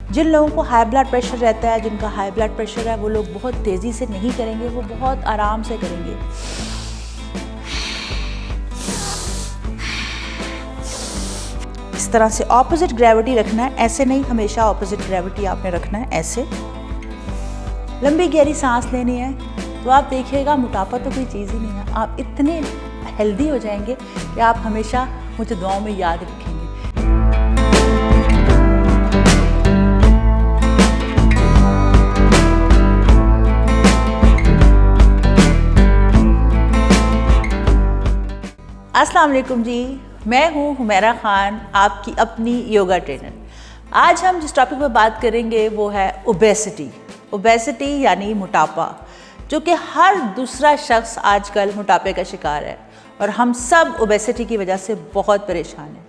जिन लोगों को high blood pressure रहता है, जिनका हाई ब्लड प्रेशर है, वो लोग बहुत तेज़ी से नहीं करेंगे, वो बहुत आराम से करेंगे। इस तरह से ऑपोजिट ग्रेविटी रखना है, ऐसे नहीं, हमेशा ऑपोजिट ग्रेविटी आपने रखना है, ऐसे। लंबी गहरी सांस लेनी है, तो आप देखिएगा मोटापा तो कोई चीज़ ही नहीं है। आप इतने हेल्दी हो जाएंगे कि आप हमेशा मुझे दुआओं में याद रखेंगे। अस्सलाम वालेकुम जी, मैं हूँ हुमैरा खान, आपकी अपनी योगा ट्रेनर। आज हम जिस टॉपिक पर बात करेंगे वो है ओबेसिटी। ओबेसिटी यानी मोटापा, जो कि हर दूसरा शख्स आजकल मोटापे का शिकार है और हम सब ओबेसिटी की वजह से बहुत परेशान हैं।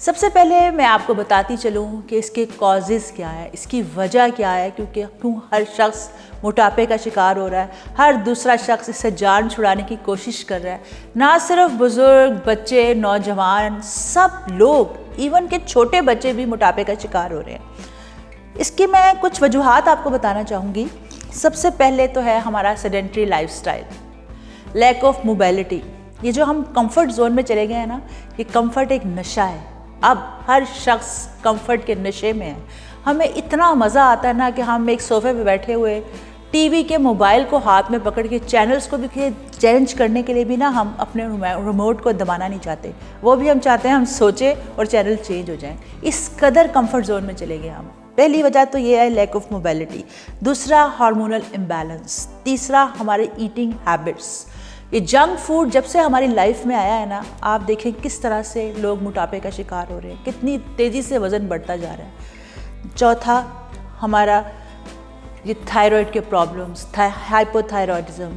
सबसे पहले मैं आपको बताती चलूँ कि इसके कॉजेज़ क्या है, इसकी वजह क्या है, क्यों हर शख्स मोटापे का शिकार हो रहा है, हर दूसरा शख्स इससे जान छुड़ाने की कोशिश कर रहा है। ना सिर्फ बुज़ुर्ग, बच्चे, नौजवान, सब लोग, इवन के छोटे बच्चे भी मोटापे का शिकार हो रहे हैं। इसकी मैं कुछ वजूहात आपको बताना चाहूँगी। सबसे पहले तो है हमारा sedentary lifestyle, lack of mobility. ये जो हम कंफर्ट जोन में चले गए हैं ना, ये कंफर्ट एक नशा है। अब हर शख्स कंफर्ट के नशे में है। हमें इतना मज़ा आता है ना कि हम एक सोफ़े पे बैठे हुए टीवी के मोबाइल को हाथ में पकड़ के चैनल्स को भी चेंज करने के लिए भी ना हम अपने रिमोट को दबाना नहीं चाहते। वो भी हम चाहते हैं हम सोचें और चैनल चेंज हो जाएं। इस कदर कंफर्ट जोन में चले गए हम। पहली वजह तो ये है लैक ऑफ मोबिलिटी। दूसरा हार्मोनल इम्बैलेंस। तीसरा हमारे ईटिंग हैबिट्स। ये जंक फूड जब से हमारी लाइफ में आया है ना, आप देखें किस तरह से लोग मोटापे का शिकार हो रहे हैं, कितनी तेज़ी से वज़न बढ़ता जा रहा है। चौथा हमारा ये थायराइड के प्रॉब्लम्स, हाइपोथायरॉयडिज्म,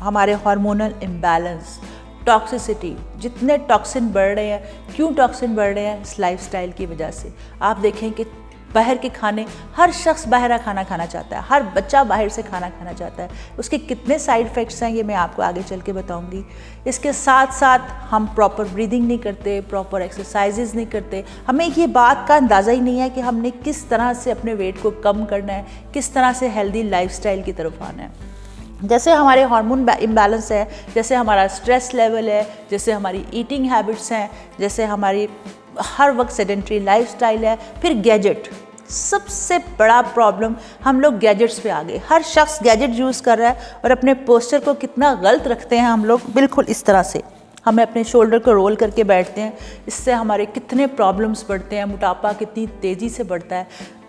हमारे हार्मोनल इम्बैलेंस, टॉक्सिसिटी। जितने टॉक्सिन बढ़ रहे हैं, क्यों टॉक्सिन बढ़ रहे हैं? इस लाइफस्टाइल की वजह से। आप देखें कि बाहर के खाने, हर शख्स बाहर खाना खाना चाहता है, हर बच्चा बाहर से खाना खाना चाहता है। उसके कितने साइड इफ़ेक्ट्स हैं ये मैं आपको आगे चल के बताऊंगी। इसके साथ साथ हम प्रॉपर ब्रीदिंग नहीं करते, प्रॉपर एक्सरसाइजेज नहीं करते। हमें ये बात का अंदाज़ा ही नहीं है कि हमने किस तरह से अपने वेट को कम करना है, किस तरह से हेल्दी लाइफस्टाइल की तरफ आना है। जैसे हमारे हार्मोन इम्बैलेंस है, जैसे हमारा स्ट्रेस लेवल है, जैसे हमारी ईटिंग हैबिट्स हैं, जैसे हमारी हर वक्त सेडेंट्री लाइफस्टाइल है, फिर गैजेट। सबसे बड़ा प्रॉब्लम, हम लोग गैजेट्स पे आ गए। हर शख्स गैजेट यूज़ कर रहा है और अपने पोस्चर को कितना गलत रखते हैं हम लोग, बिल्कुल इस तरह से हमें अपने शोल्डर को रोल करके बैठते हैं। इससे हमारे कितने प्रॉब्लम्स बढ़ते हैं, मोटापा कितनी तेज़ी से बढ़ता है।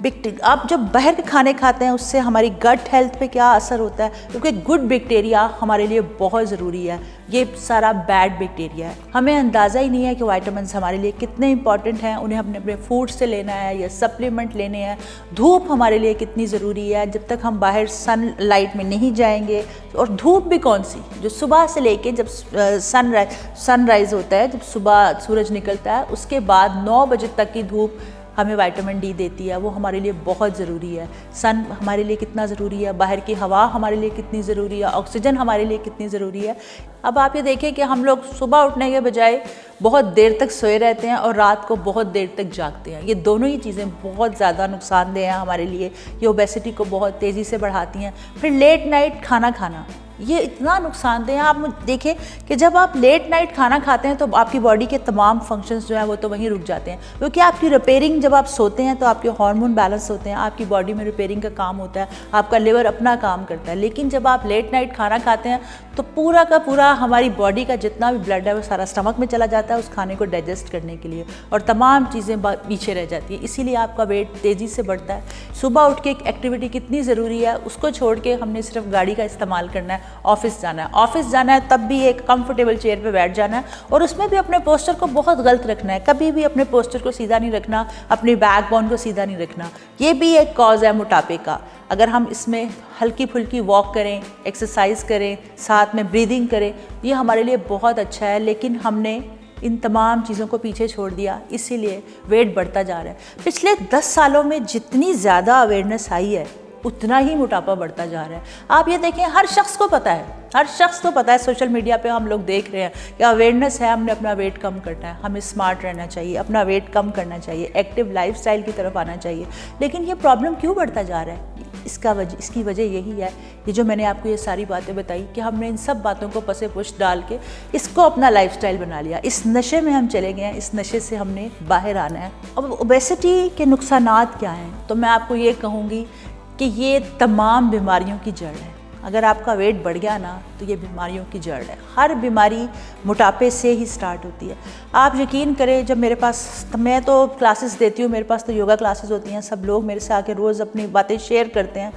आप जब बाहर के खाने खाते हैं उससे हमारी गट हेल्थ पे क्या असर होता है, क्योंकि गुड बैक्टीरिया हमारे लिए बहुत ज़रूरी है, ये सारा बैड बैक्टीरिया है। हमें अंदाज़ा ही नहीं है कि विटामिन्स हमारे लिए कितने इंपॉर्टेंट हैं, उन्हें हमने अपने फूड से लेना है या सप्लीमेंट लेने हैं। धूप हमारे लिए कितनी ज़रूरी है, जब तक हम बाहर सन लाइट में नहीं जाएंगे। और धूप भी कौन सी, जो सुबह से लेके जब सनराइज़ होता है, जब सुबह सूरज निकलता है, उसके बाद 9 बजे तक की धूप हमें विटामिन डी देती है। वो हमारे लिए बहुत ज़रूरी है। सन हमारे लिए कितना ज़रूरी है, बाहर की हवा हमारे लिए कितनी ज़रूरी है, ऑक्सीजन हमारे लिए कितनी ज़रूरी है। अब आप ये देखें कि हम लोग सुबह उठने के बजाय बहुत देर तक सोए रहते हैं और रात को बहुत देर तक जागते हैं। ये दोनों ही चीज़ें बहुत ज़्यादा नुकसानदेह हैं हमारे लिए। ये ओबेसिटी को बहुत तेज़ी से बढ़ाती हैं। फिर लेट नाइट खाना खाना, ये इतना नुकसानदेह है। आप देखें कि जब आप लेट नाइट खाना खाते हैं तो आपकी बॉडी के तमाम फंक्शंस जो हैं वो तो वहीं रुक जाते हैं, क्योंकि आपकी रिपेयरिंग, जब आप सोते हैं तो आपके हार्मोन बैलेंस होते हैं, आपकी बॉडी में रिपेयरिंग का काम होता है, आपका लिवर अपना काम करता है। लेकिन जब आप लेट नाइट खाना खाते हैं तो पूरा का पूरा हमारी बॉडी का जितना भी ब्लड है वो सारा स्टमक में चला जाता है उस खाने को डाइजेस्ट करने के लिए, और तमाम चीज़ें पीछे रह जाती हैं। इसीलिए आपका वेट तेज़ी से बढ़ता है। सुबह उठ के एक एक्टिविटी कितनी ज़रूरी है, उसको छोड़ के हमने सिर्फ गाड़ी का इस्तेमाल करना है, ऑफिस जाना है, तब भी एक कंफर्टेबल चेयर पे बैठ जाना है और उसमें भी अपने पोस्चर को बहुत गलत रखना है। कभी भी अपने पोस्चर को सीधा नहीं रखना, अपनी बैकबोन को सीधा नहीं रखना। ये भी एक कॉज है मोटापे का। अगर हम इसमें हल्की फुल्की वॉक करें, एक्सरसाइज करें, साथ में ब्रीदिंग करें, ये हमारे लिए बहुत अच्छा है। लेकिन हमने इन तमाम चीज़ों को पीछे छोड़ दिया, इसीलिए वेट बढ़ता जा रहा है। पिछले 10 सालों में जितनी ज़्यादा अवेयरनेस आई है उतना ही मोटापा बढ़ता जा रहा है। आप ये देखें, हर शख्स को पता है, हर शख्स को पता है, सोशल मीडिया पे हम लोग देख रहे हैं कि अवेयरनेस है, हमने अपना वेट कम करना है, हमें स्मार्ट रहना चाहिए, अपना वेट कम करना चाहिए, एक्टिव लाइफस्टाइल की तरफ आना चाहिए। लेकिन ये प्रॉब्लम क्यों बढ़ता जा रहा है? इसकी वजह यही है, ये जो मैंने आपको ये सारी बातें बताई कि हमने इन सब बातों को पसे पुश डाल के इसको अपना लाइफस्टाइल बना लिया। इस नशे में हम चले गए हैं, इस नशे से हमने बाहर आना है। अब ओबेसिटी के नुकसानात क्या हैं? तो मैं आपको ये कहूँगी कि ये तमाम बीमारियों की जड़ है। अगर आपका वेट बढ़ गया ना तो ये बीमारियों की जड़ है। हर बीमारी मोटापे से ही स्टार्ट होती है। आप यकीन करें, जब मेरे पास, मैं तो क्लासेस देती हूँ, मेरे पास तो योगा क्लासेस होती हैं, सब लोग मेरे से आके रोज़ अपनी बातें शेयर करते हैं,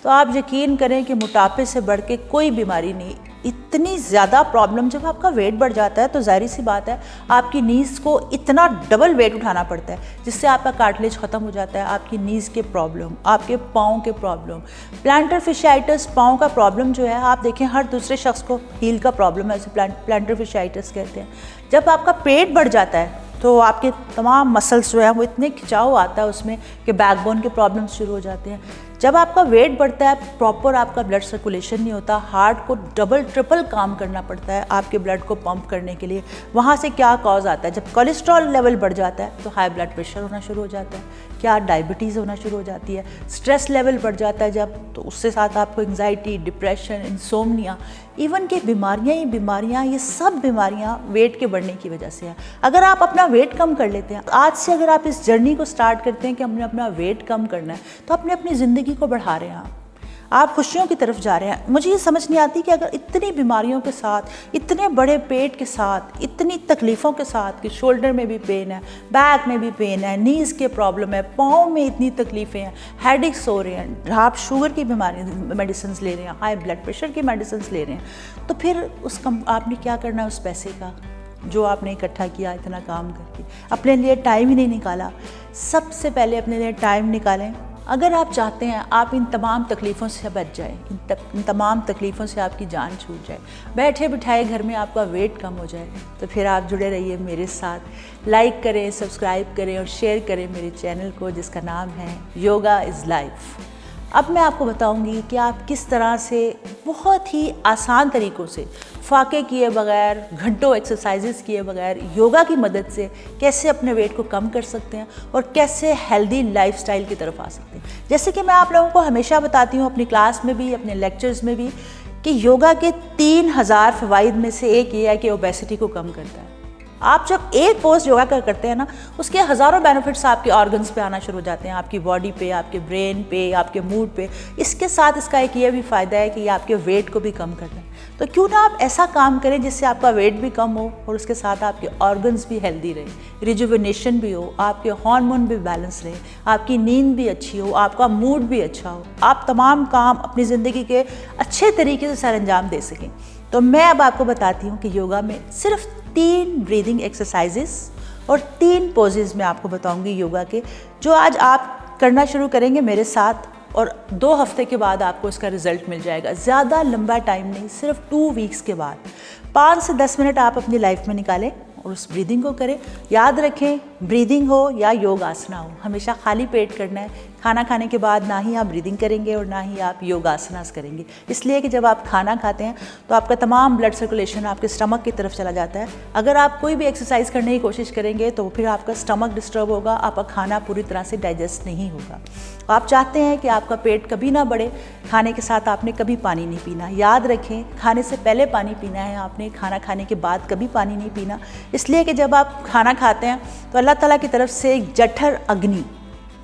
तो आप यकीन करें कि मोटापे से बढ़ के कोई बीमारी नहीं। इतनी ज़्यादा प्रॉब्लम, जब आपका वेट बढ़ जाता है तो जाहिर सी बात है आपकी नीज़ को इतना डबल वेट उठाना पड़ता है, जिससे आपका कार्टिलेज ख़त्म हो जाता है। आपकी नीज़ के प्रॉब्लम, आपके पाँव के प्रॉब्लम, प्लांटर फिशाइटिस पाँव का प्रॉब्लम जो है, आप देखें हर दूसरे शख्स को हील का प्रॉब्लम है, उसे प्लांटर फिशाइटिस कहते हैं। जब आपका पेट बढ़ जाता है तो आपके तमाम मसल्स जो है वो इतने खिंचाव आता है उसमें कि बैकबोन के प्रॉब्लम्स शुरू हो जाते हैं। जब आपका वेट बढ़ता है, प्रॉपर आपका ब्लड सर्कुलेशन नहीं होता, हार्ट को डबल ट्रिपल काम करना पड़ता है आपके ब्लड को पंप करने के लिए। वहाँ से क्या कॉज आता है? जब कोलेस्ट्रॉल लेवल बढ़ जाता है तो हाई ब्लड प्रेशर होना शुरू हो जाता है, क्या डायबिटीज़ होना शुरू हो जाती है, स्ट्रेस लेवल बढ़ जाता है जब, तो उससे साथ आपको एंग्जाइटी, डिप्रेशन, इंसोम्निया, इवन कि बीमारियाँ ही बीमारियाँ, ये सब बीमारियाँ वेट के बढ़ने की वजह से है। अगर आप अपना वेट कम कर लेते हैं आज से, अगर आप इस जर्नी को स्टार्ट करते हैं कि हमने अपना वेट कम करना है, तो अपने अपनी ज़िंदगी को बढ़ा रहे हैं, आप खुशियों की तरफ जा रहे हैं। मुझे ये समझ नहीं आती कि अगर इतनी बीमारियों के साथ, इतने बड़े पेट के साथ, इतनी तकलीफ़ों के साथ कि शोल्डर में भी पेन है, बैक में भी पेन है, नीज़ के प्रॉब्लम है, पाँव में इतनी तकलीफ़ें हैं, हेडेक्स हो रहे हैं, आप शुगर की बीमारी मेडिसिन ले रहे हैं, हाई ब्लड प्रेशर की मेडिसिन ले रहे हैं, तो फिर आपने क्या करना है उस पैसे का जो आपने इकट्ठा किया इतना काम करके? अपने लिए टाइम ही नहीं निकाला। सबसे पहले अपने लिए टाइम निकालें। अगर आप चाहते हैं आप इन तमाम तकलीफ़ों से बच जाए, इन तमाम तकलीफ़ों से आपकी जान छूट जाए, बैठे बिठाए घर में आपका वेट कम हो जाए, तो फिर आप जुड़े रहिए मेरे साथ। लाइक करें, सब्सक्राइब करें और शेयर करें मेरे चैनल को, जिसका नाम है योगा इज़ लाइफ। अब मैं आपको बताऊंगी कि आप किस तरह से बहुत ही आसान तरीक़ों से, फाके किए बगैर, घंटों एक्सरसाइजेस किए बगैर, योगा की मदद से कैसे अपने वेट को कम कर सकते हैं और कैसे हेल्दी लाइफस्टाइल की तरफ आ सकते हैं। जैसे कि मैं आप लोगों को हमेशा बताती हूँ अपनी क्लास में भी, अपने लेक्चर्स में भी, कि योगा के 3000 फ़वाइद में से एक ये है कि ओबेसिटी को कम करता है। आप जब एक पोस्ट योगा करते हैं ना, उसके हज़ारों बेनिफिट्स आपके ऑर्गन्स पे आना शुरू हो जाते हैं, आपकी बॉडी पे, आपके ब्रेन पे, आपके मूड पे। इसके साथ इसका एक ये भी फ़ायदा है कि ये आपके वेट को भी कम करता है। तो क्यों ना आप ऐसा काम करें जिससे आपका वेट भी कम हो और उसके साथ आपके ऑर्गन्स भी हेल्दी रहे, रिजुविनेशन भी हो, आपके हार्मोन भी बैलेंस रहे, आपकी नींद भी अच्छी हो, आपका मूड भी अच्छा हो, आप तमाम काम अपनी ज़िंदगी के अच्छे तरीके से सर अंजाम दे सकें। तो मैं अब आपको बताती हूँ कि योगा में सिर्फ 3 ब्रीदिंग एक्सरसाइजेस और 3 पोजेज मैं आपको बताऊंगी योगा के, जो आज आप करना शुरू करेंगे मेरे साथ, और 2 हफ्ते के बाद आपको इसका रिजल्ट मिल जाएगा। ज़्यादा लंबा टाइम नहीं, सिर्फ 2 वीक्स के बाद 5 से 10 मिनट आप अपनी लाइफ में निकालें और उस ब्रीदिंग को करें। याद रखें, ब्रीदिंग हो या योग आसना हो, हमेशा खाली पेट करना है। खाना खाने के बाद ना ही आप ब्रीदिंग करेंगे और ना ही आप योग आसनास करेंगे, इसलिए कि जब आप खाना खाते हैं तो आपका तमाम ब्लड सर्कुलेशन आपके स्टमक की तरफ चला जाता है। अगर आप कोई भी एक्सरसाइज करने की कोशिश करेंगे तो फिर आपका स्टमक डिस्टर्ब होगा, आपका खाना पूरी तरह से डाइजेस्ट नहीं होगा। आप चाहते हैं कि आपका पेट कभी ना बढ़े, खाने के साथ आपने कभी पानी नहीं पीना। याद रखें, खाने से पहले पानी पीना है आपने, खाना खाने के बाद कभी पानी नहीं पीना, इसलिए कि जब आप खाना खाते हैं तो अल्लाह ताला की तरफ से एक जठर अग्नि,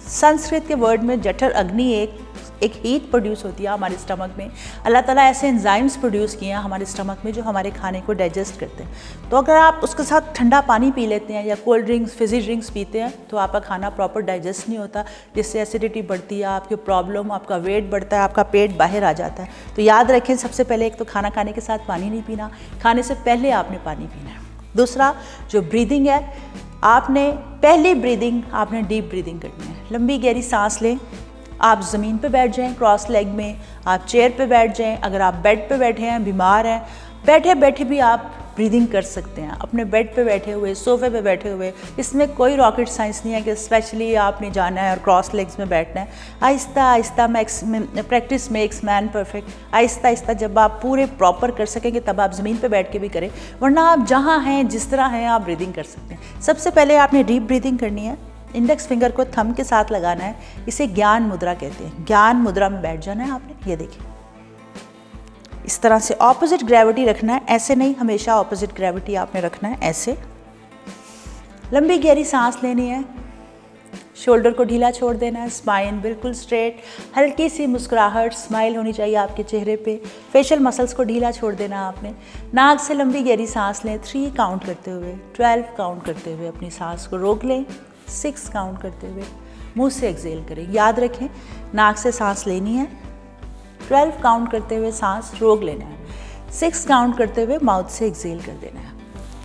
संस्कृत के वर्ड में जठर अग्नि, एक हीट प्रोड्यूस होती है हमारे स्टमक में। अल्लाह ताला ऐसे एंजाइम्स प्रोड्यूस किए हैं हमारे स्टमक में जो हमारे खाने को डाइजेस्ट करते हैं। तो अगर आप उसके साथ ठंडा पानी पी लेते हैं या कोल्ड ड्रिंक्स, फिजी ड्रिंक्स पीते हैं तो आपका खाना प्रॉपर डाइजेस्ट नहीं होता, जिससे एसिडिटी बढ़ती है, आपकी प्रॉब्लम, आपका वेट बढ़ता है, आपका पेट बाहर आ जाता है। तो याद रखें, सबसे पहले एक तो खाना खाने के साथ पानी नहीं पीना, खाने से पहले आपने पानी पीना है। दूसरा जो ब्रीदिंग है, आपने पहली ब्रीदिंग आपने डीप ब्रीदिंग करनी है। लंबी गहरी सांस लें, आप ज़मीन पे बैठ जाएं क्रॉस लेग में, आप चेयर पे बैठ जाएं, अगर आप बेड पे बैठे हैं, बीमार हैं, बैठे बैठे भी आप ब्रीदिंग कर सकते हैं अपने बेड पे बैठे हुए, सोफे पे बैठे हुए। इसमें कोई रॉकेट साइंस नहीं है कि स्पेशली आपने जाना है और क्रॉस लेग्स में बैठना है। Aahista Aahista practice makes man perfect. Aahista Aahista जब आप पूरे प्रॉपर कर सकेंगे तब आप ज़मीन पे बैठ के भी करें, वरना आप जहाँ हैं जिस तरह हैं आप ब्रीदिंग कर सकते हैं। सबसे पहले आपने डीप ब्रीदिंग करनी है। इंडेक्स फिंगर को थंब के साथ लगाना है, इसे ज्ञान मुद्रा कहते हैं। ज्ञान मुद्रा में बैठ जाना है आपने, ये देखिए इस तरह से ऑपोजिट ग्रेविटी रखना है, ऐसे नहीं, हमेशा ऑपोजिट ग्रेविटी आपने रखना है, ऐसे। लंबी गहरी सांस लेनी है, शोल्डर को ढीला छोड़ देना है, स्पाइन बिल्कुल स्ट्रेट, हल्की सी मुस्कुराहट, स्माइल होनी चाहिए आपके चेहरे पे, फेशियल मसल्स को ढीला छोड़ देना आपने। नाक से लंबी गहरी सांस लें, 3 काउंट करते हुए, 12 काउंट करते हुए अपनी सांस को रोक लें, 6 काउंट करते हुए मुंह से एक्सेल करें। याद रखें, नाक से सांस लेनी है, 12 काउंट करते हुए सांस रोक लेना है, 6 काउंट करते हुए माउथ से एक्सेल कर देना है।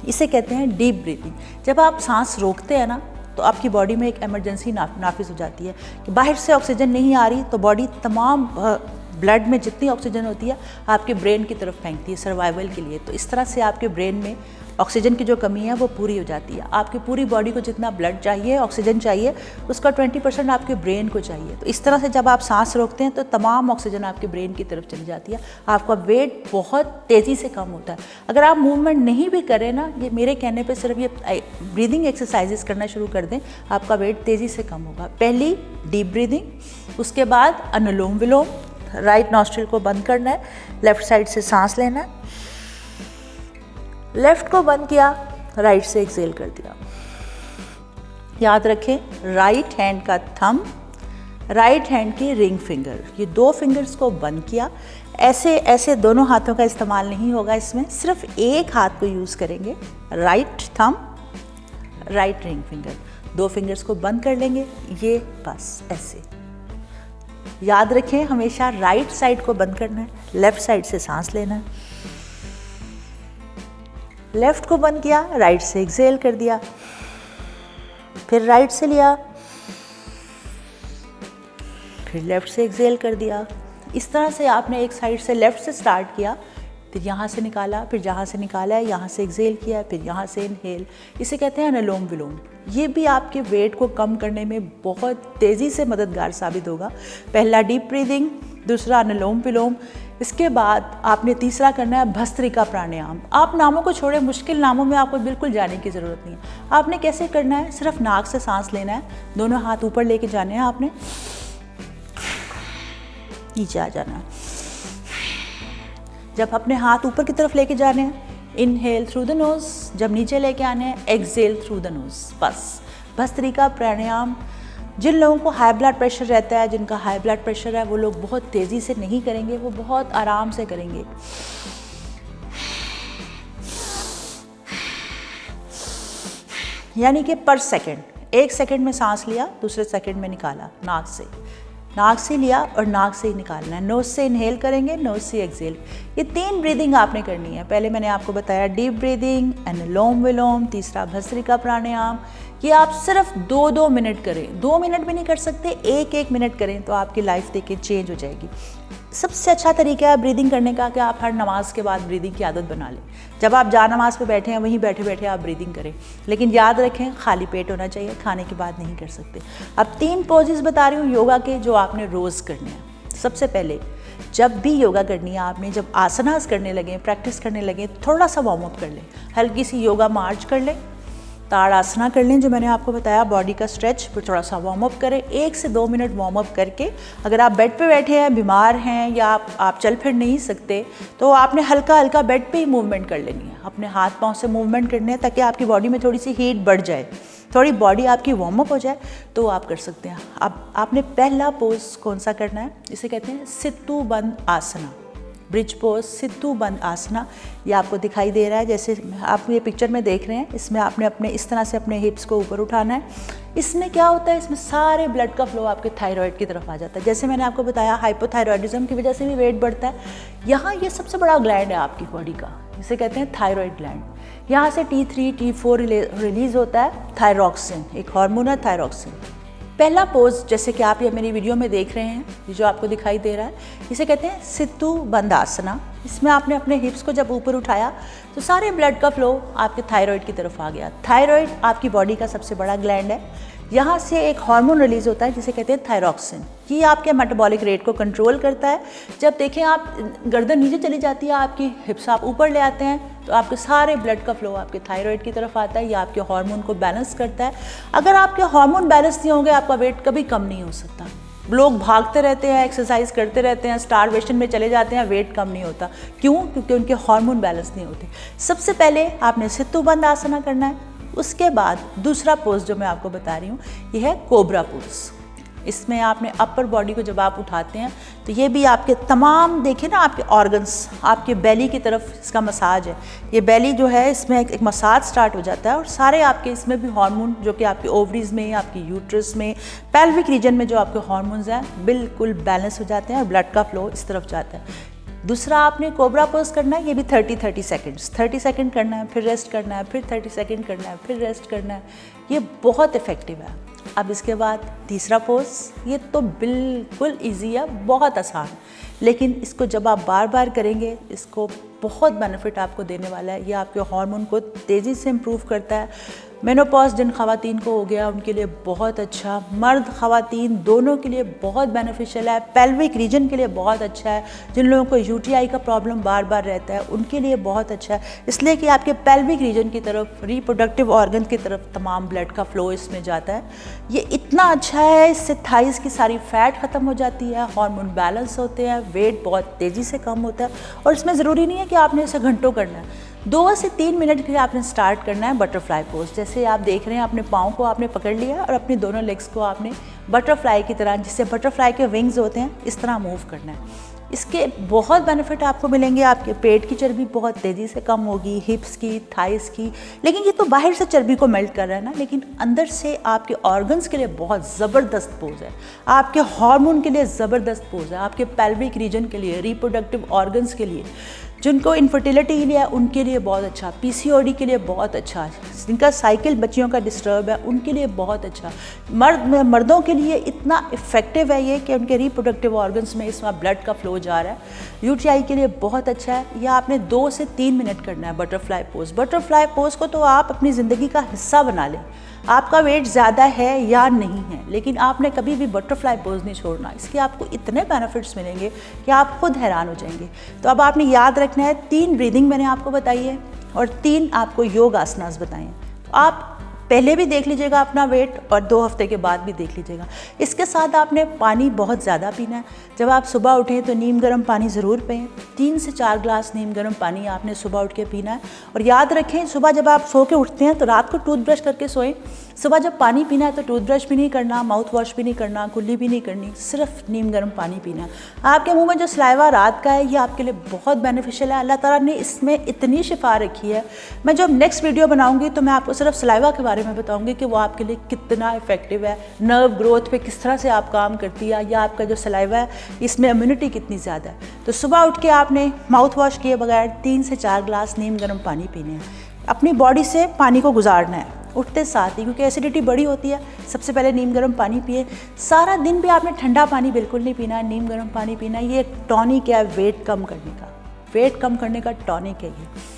इसे कहते हैं डीप ब्रीथिंग। जब आप सांस रोकते हैं ना तो आपकी बॉडी में एक इमरजेंसी नाफिज हो जाती है कि बाहर से ऑक्सीजन नहीं आ रही, तो बॉडी तमाम ब्लड में जितनी ऑक्सीजन होती है आपके ब्रेन की तरफ फेंकती है सर्वाइवल के लिए। तो इस तरह से आपके ब्रेन में ऑक्सीजन की जो कमी है वो पूरी हो जाती है। आपकी पूरी बॉडी को जितना ब्लड चाहिए, ऑक्सीजन चाहिए, उसका 20% आपके ब्रेन को चाहिए। तो इस तरह से जब आप सांस रोकते हैं तो तमाम ऑक्सीजन आपके ब्रेन की तरफ चली जाती है, आपका वेट बहुत तेज़ी से कम होता है। अगर आप मूवमेंट नहीं भी करें ना, ये मेरे कहने पे सिर्फ ये ब्रीदिंग एक्सरसाइजेस करना शुरू कर दें, आपका वेट तेज़ी से कम होगा। पहली डीप ब्रीदिंग, उसके बाद अनुलोम विलोम। राइट नॉस्ट्रिल को बंद करना है, लेफ्ट साइड से सांस लेना है, लेफ्ट को बंद किया, राइट से एक्सेल कर दिया। याद रखें, राइट हैंड का थंब, राइट हैंड की रिंग फिंगर, ये 2 फिंगर्स को बंद किया। ऐसे ऐसे दोनों हाथों का इस्तेमाल नहीं होगा इसमें, सिर्फ एक हाथ को यूज़ करेंगे, right thumb, right ring finger, 2 fingers को बंद कर लेंगे, ये बस ऐसे। याद रखें, हमेशा राइट साइड को बंद करना है, लेफ्ट साइड से सांस लेना है, लेफ्ट को बंद किया, राइट से एक्सेल कर दिया, फिर राइट से लिया, फिर लेफ्ट से एक्सेल कर दिया। इस तरह से आपने एक साइड से लेफ्ट से स्टार्ट किया, फिर यहाँ से निकाला, फिर जहाँ से निकाला है यहाँ से एक्सेल किया, फिर यहाँ से इनहेल। इसे कहते हैं अनुलोम विलोम। ये भी आपके वेट को कम करने में बहुत तेज़ी से मददगार साबित होगा। पहला डीप ब्रीदिंग, दूसरा अनुलोम विलोम, इसके बाद आपने तीसरा करना है भस्त्रिका प्राणायाम। आप नामों को छोड़े, मुश्किल नामों में आपको बिल्कुल जाने की ज़रूरत नहीं है। आपने कैसे करना है, सिर्फ नाक से सांस लेना है, दोनों हाथ ऊपर लेके जाने हैं, आपने नीचे आ जाना है। जब अपने हाथ ऊपर की तरफ लेके जाने हैं, इनहेल थ्रू द नोज, जब नीचे लेके आने हैं, एक्सेल थ्रू द नोज, बस। भस्त्रिका प्राणायाम जिन लोगों को हाई ब्लड प्रेशर रहता है, जिनका हाई ब्लड प्रेशर है, वो लोग बहुत तेज़ी से नहीं करेंगे, वो बहुत आराम से करेंगे। यानी कि पर सेकंड, 1 सेकंड में सांस लिया, दूसरे सेकंड में निकाला, नाक से लिया और नाक से ही निकालना है। नोज से इनहेल करेंगे, नोज से एक्सेल। ये 3 ब्रीदिंग आपने करनी है। पहले मैंने आपको बताया डीप ब्रीदिंग, अनुलोम विलोम, तीसरा भस्त्रिका प्राणायाम। ये आप सिर्फ 2-2 मिनट करें, 2 मिनट भी नहीं कर सकते, 1-1 मिनट करें तो आपकी लाइफ देखिए चेंज हो जाएगी। सबसे अच्छा तरीका है ब्रीदिंग करने का कि आप हर नमाज के बाद ब्रीदिंग की आदत बना लें। जब आप जा नमाज पे बैठे हैं, वहीं बैठे बैठे आप ब्रीदिंग करें, लेकिन याद रखें खाली पेट होना चाहिए, खाने के बाद नहीं कर सकते। अब 3 पोजेस बता रही हूँ योगा के, जो आपने रोज़ करने हैं। सबसे पहले जब भी योगा करनी है आपने, जब आसनास करने लगे, प्रैक्टिस करने लगे, थोड़ा सा वार्म अप कर लें, हल्की सी योगा मार्च कर लें, ताड़ासना कर लें जो मैंने आपको बताया, बॉडी का स्ट्रेच, फिर थोड़ा सा वार्म अप करें। 1 से 2 मिनट वार्म अप करके, अगर आप बेड पे बैठे हैं, बीमार हैं या आप चल फिर नहीं सकते, तो आपने हल्का हल्का बेड पे ही मूवमेंट कर लेनी है। अपने हाथ पाँव से मूवमेंट करने हैं ताकि आपकी बॉडी में थोड़ी सी हीट बढ़ जाए, थोड़ी बॉडी आपकी वार्म अप हो जाए, तो आप कर सकते हैं। अब आपने पहला पोज कौन सा करना है, इसे कहते हैं सित्तु बंद आसना, ब्रिज पोज, सित्तु बंद आसना। ये आपको दिखाई दे रहा है, जैसे आप ये पिक्चर में देख रहे हैं। इसमें आपने अपने इस तरह से अपने हिप्स को ऊपर उठाना है। इसमें क्या होता है, इसमें सारे ब्लड का फ्लो आपके थायराइड की तरफ आ जाता है। जैसे मैंने आपको बताया, हाइपोथायरॉयडिज्म की वजह से भी वेट बढ़ता है। यहाँ ये सबसे बड़ा ग्लैंड है आपकी बॉडी का, इसे कहते हैं थायराइड ग्लैंड। यहाँ से T3, T4 रिलीज होता है, थायरॉक्सिन, एक हार्मोन है थायरॉक्सिन। पहला पोज जैसे कि आप ये मेरी वीडियो में देख रहे हैं, ये जो आपको दिखाई दे रहा है, इसे कहते हैं सिद्धू बंदासना। इसमें आपने अपने हिप्स को जब ऊपर उठाया तो सारे ब्लड का फ्लो आपके थायराइड की तरफ आ गया। थायराइड आपकी बॉडी का सबसे बड़ा ग्लैंड है। यहाँ से एक हार्मोन रिलीज होता है जिसे कहते हैं थायरॉक्सिन। ये आपके मेटाबॉलिक रेट को कंट्रोल करता है। जब देखें आप गर्दन नीचे चली जाती है, आपकी हिप्स आप ऊपर ले आते हैं, तो आपके सारे ब्लड का फ्लो आपके थायराइड की तरफ आता है। ये आपके हार्मोन को बैलेंस करता है। अगर आपके हार्मोन बैलेंस नहीं होंगे, आपका वेट कभी कम नहीं हो सकता। लोग भागते रहते हैं, एक्सरसाइज करते रहते हैं, स्टारवेशन में चले जाते हैं, वेट कम नहीं होता। क्यों? क्योंकि उनके हार्मोन बैलेंस नहीं होते। सबसे पहले आपने सिद्धू बंद आसना करना है। उसके बाद दूसरा पोज जो मैं आपको बता रही हूँ, ये है कोबरा पोज। इसमें आपने अपर बॉडी को जब आप उठाते हैं तो ये भी आपके तमाम, देखिए ना, आपके ऑर्गन्स, आपके बेली की तरफ इसका मसाज है। ये बेली जो है, इसमें एक मसाज स्टार्ट हो जाता है और सारे आपके इसमें भी हार्मोन जो कि आपके ओवरीज में, आपकी यूट्रस में, पेल्विक रीजन में जो आपके हार्मोन्स हैं बिल्कुल बैलेंस हो जाते हैं और ब्लड का फ्लो इस तरफ जाता है। दूसरा आपने कोबरा पोज करना है। ये भी 30 सेकंड्स, 30 सेकंड करना है, फिर रेस्ट करना है, फिर 30 सेकंड करना है, फिर रेस्ट करना है। ये बहुत इफ़ेक्टिव है। अब इसके बाद तीसरा पोज, ये तो बिल्कुल इजी है, बहुत आसान, लेकिन इसको जब आप बार बार करेंगे, इसको बहुत बेनिफिट आपको देने वाला है। ये आपके हार्मोन को तेज़ी से इम्प्रूव करता है। मेनोपॉज जिन ख़वातीन को हो गया उनके लिए बहुत अच्छा, मर्द ख़वातीन दोनों के लिए बहुत बेनिफिशियल है। पेल्विक रीजन के लिए बहुत अच्छा है। जिन लोगों को यूटीआई का प्रॉब्लम बार बार रहता है उनके लिए बहुत अच्छा है, इसलिए कि आपके पेल्विक रीजन की तरफ, रिप्रोडक्टिव ऑर्गन की तरफ तमाम ब्लड का फ्लो इसमें जाता है। ये इतना अच्छा है, इससे थाइस की सारी फैट ख़त्म हो जाती है, हार्मोन बैलेंस होते हैं, वेट बहुत तेज़ी से कम होता है। और इसमें ज़रूरी नहीं है कि आपने इसे घंटों करना है। 2 से 3 मिनट के लिए आपने स्टार्ट करना है बटरफ्लाई पोज। जैसे आप देख रहे हैं, अपने पाँव को आपने पकड़ लिया और अपनी दोनों लेग्स को आपने बटरफ्लाई की तरह, जिससे बटरफ्लाई के विंग्स होते हैं, इस तरह मूव करना है। इसके बहुत बेनिफिट आपको मिलेंगे। आपके पेट की चर्बी बहुत तेज़ी से कम होगी, हिप्स की, थाइस की। लेकिन ये तो बाहर से चर्बी को मेल्ट कर रहा है ना, लेकिन अंदर से आपके ऑर्गन्स के लिए बहुत ज़बरदस्त पोज है, आपके हार्मोन के लिए ज़बरदस्त पोज है, आपके पेल्विक रीजन के लिए, रिप्रोडक्टिव ऑर्गन्स के लिए, जिनको इनफर्टिलिटी के लिए है उनके लिए बहुत अच्छा, पीसीओडी के लिए बहुत अच्छा, जिनका साइकिल बच्चियों का डिस्टर्ब है उनके लिए बहुत अच्छा, मर्दों के लिए इतना इफेक्टिव है ये कि उनके रिप्रोडक्टिव ऑर्गन्स में इसमें ब्लड का फ्लो जा रहा है। यूटीआई के लिए बहुत अच्छा है। यह आपने 2 से 3 मिनट करना है बटरफ्लाई पोज। बटरफ्लाई पोज को तो आप अपनी ज़िंदगी का हिस्सा बना लें। आपका वेट ज़्यादा है या नहीं है, लेकिन आपने कभी भी बटरफ्लाई पोज नहीं छोड़ना। इसके आपको इतने बेनिफिट्स मिलेंगे कि आप खुद हैरान हो जाएंगे। तो अब आपने याद रखना है, 3 ब्रीदिंग मैंने आपको बताई है और 3 आपको योग आसनास बताए हैं। तो आप पहले भी देख लीजिएगा अपना वेट और 2 हफ्ते के बाद भी देख लीजिएगा। इसके साथ आपने पानी बहुत ज़्यादा पीना है। जब आप सुबह उठें तो नीम गर्म पानी ज़रूर पिएं। 3 से 4 ग्लास नीम गर्म पानी आपने सुबह उठ के पीना है। और याद रखें, सुबह जब आप सो के उठते हैं तो रात को टूथब्रश करके सोएं। सुबह जब पानी पीना है तो टूथब्रश भी नहीं करना, माउथ वॉश भी नहीं करना, कुल्ली भी नहीं करनी, सिर्फ नीम गर्म पानी पीना है। आपके मुंह में जो सलाइवा रात का है, ये आपके लिए बहुत बेनिफिशियल है। अल्लाह ताला ने इसमें इतनी शिफा रखी है। मैं जब नेक्स्ट वीडियो बनाऊंगी तो मैं आपको सिर्फ सलाइवा के बारे में बताऊंगी कि वो आपके लिए कितना इफेक्टिव है, नर्व ग्रोथ पे किस तरह से आप काम करती है, या आपका जो सलाइवा है इसमें इम्यूनिटी कितनी ज़्यादा है। तो सुबह उठ के आपने माउथ वॉश किए बगैर 3 से 4 ग्लास नीम गर्म पानी पीने हैं। अपनी बॉडी से पानी को गुजारना है उठते साथ ही, क्योंकि एसिडिटी बड़ी होती है। सबसे पहले नीम गर्म पानी पिए। सारा दिन भी आपने ठंडा पानी बिल्कुल नहीं पीना है, नीम गर्म पानी पीना है। ये एक टॉनिक है वेट कम करने का, वेट कम करने का टॉनिक है ये।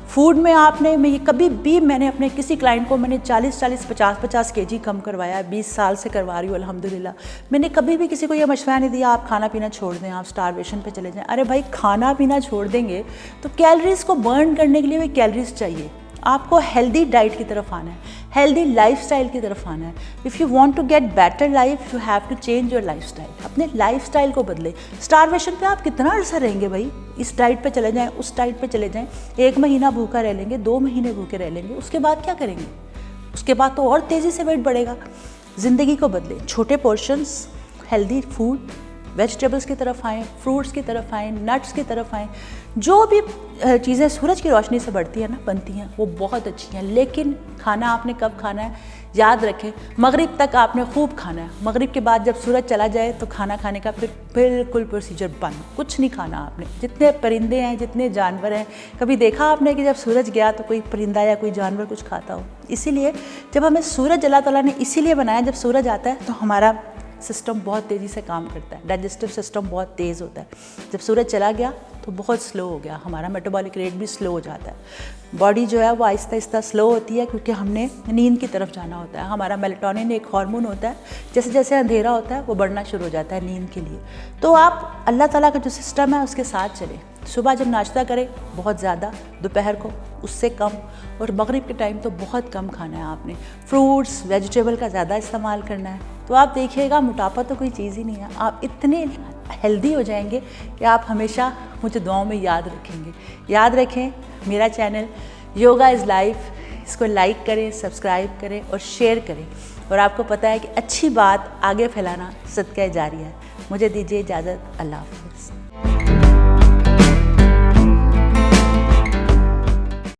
फूड में आपने, मैं ये कभी भी, मैंने अपने किसी क्लाइंट को मैंने 40-40, 50-50 kg कम करवाया है। 20 साल से करवा रही हूँ अल्हम्दुलिल्लाह। मैंने कभी भी किसी को ये मशवरा नहीं दिया आप खाना पीना छोड़ दें, आप स्टारवेशन पे चले जाएं। अरे भाई, खाना पीना छोड़ देंगे तो कैलोरीज को बर्न करने के लिए भी कैलोरीज चाहिए। आपको हेल्दी डाइट की तरफ आना है, हेल्दी लाइफस्टाइल की तरफ आना है। If you want to get better life, you have to change your lifestyle. अपने लाइफस्टाइल को बदले। स्टारवेशन पे आप कितना अर्सा रहेंगे भाई? इस डाइट पे चले जाएं, उस डाइट पे चले जाएं, 1 महीना भूखा रह लेंगे, 2 महीने भूखे रह लेंगे, उसके बाद क्या करेंगे? उसके बाद तो और तेज़ी से वेट बढ़ेगा। ज़िंदगी को बदले, छोटे पोर्शंस, हेल्दी फूड, वेजिटेबल्स की तरफ आएँ, फ्रूट्स की तरफ आएँ, नट्स की तरफ आएँ। जो भी चीज़ें सूरज की रोशनी से बढ़ती हैं ना, बनती हैं, वो बहुत अच्छी हैं। लेकिन खाना आपने कब खाना है? याद रखें, मगरिब तक आपने खूब खाना है। मगरिब के बाद जब सूरज चला जाए तो खाना खाने का फिर बिल्कुल प्रोसीजर बंद, कुछ नहीं खाना आपने। जितने परिंदे हैं, जितने जानवर हैं, कभी देखा आपने कि जब सूरज गया तो कोई परिंदा या कोई जानवर कुछ खाता हो? इसीलिए जब हमें सूरज अल्लाह ताला ने इसीलिए बनाया, जब सूरज आता है तो हमारा सिस्टम बहुत तेज़ी से काम करता है, डाइजेस्टिव सिस्टम बहुत तेज़ होता है। जब सूरज चला गया तो बहुत स्लो हो गया, हमारा मेटाबॉलिक रेट भी स्लो हो जाता है। बॉडी जो है वो आहिस्ता आहिस्ता स्लो होती है, क्योंकि हमने नींद की तरफ जाना होता है। हमारा मेलेटोनिन एक हार्मोन होता है, जैसे जैसे अंधेरा होता है वो बढ़ना शुरू हो जाता है नींद के लिए। तो आप अल्लाह ताला का जो सिस्टम है उसके साथ चलें। सुबह जब नाश्ता करें बहुत ज़्यादा, दोपहर को उससे कम, और मगरिब के टाइम तो बहुत कम खाना है आपने। फ्रूट्स वेजिटेबल का ज़्यादा इस्तेमाल करना है, तो आप देखिएगा मोटापा तो कोई चीज़ ही नहीं है। आप इतने हेल्दी हो जाएंगे कि आप हमेशा मुझे दुआओं में याद रखेंगे। याद रखें, मेरा चैनल योगा इज़ लाइफ, इसको लाइक करें, सब्सक्राइब करें और शेयर करें। और आपको पता है कि अच्छी बात आगे फैलाना सदका जारिया है। मुझे दीजिए इजाज़त, अल्लाह हाफ़िज़।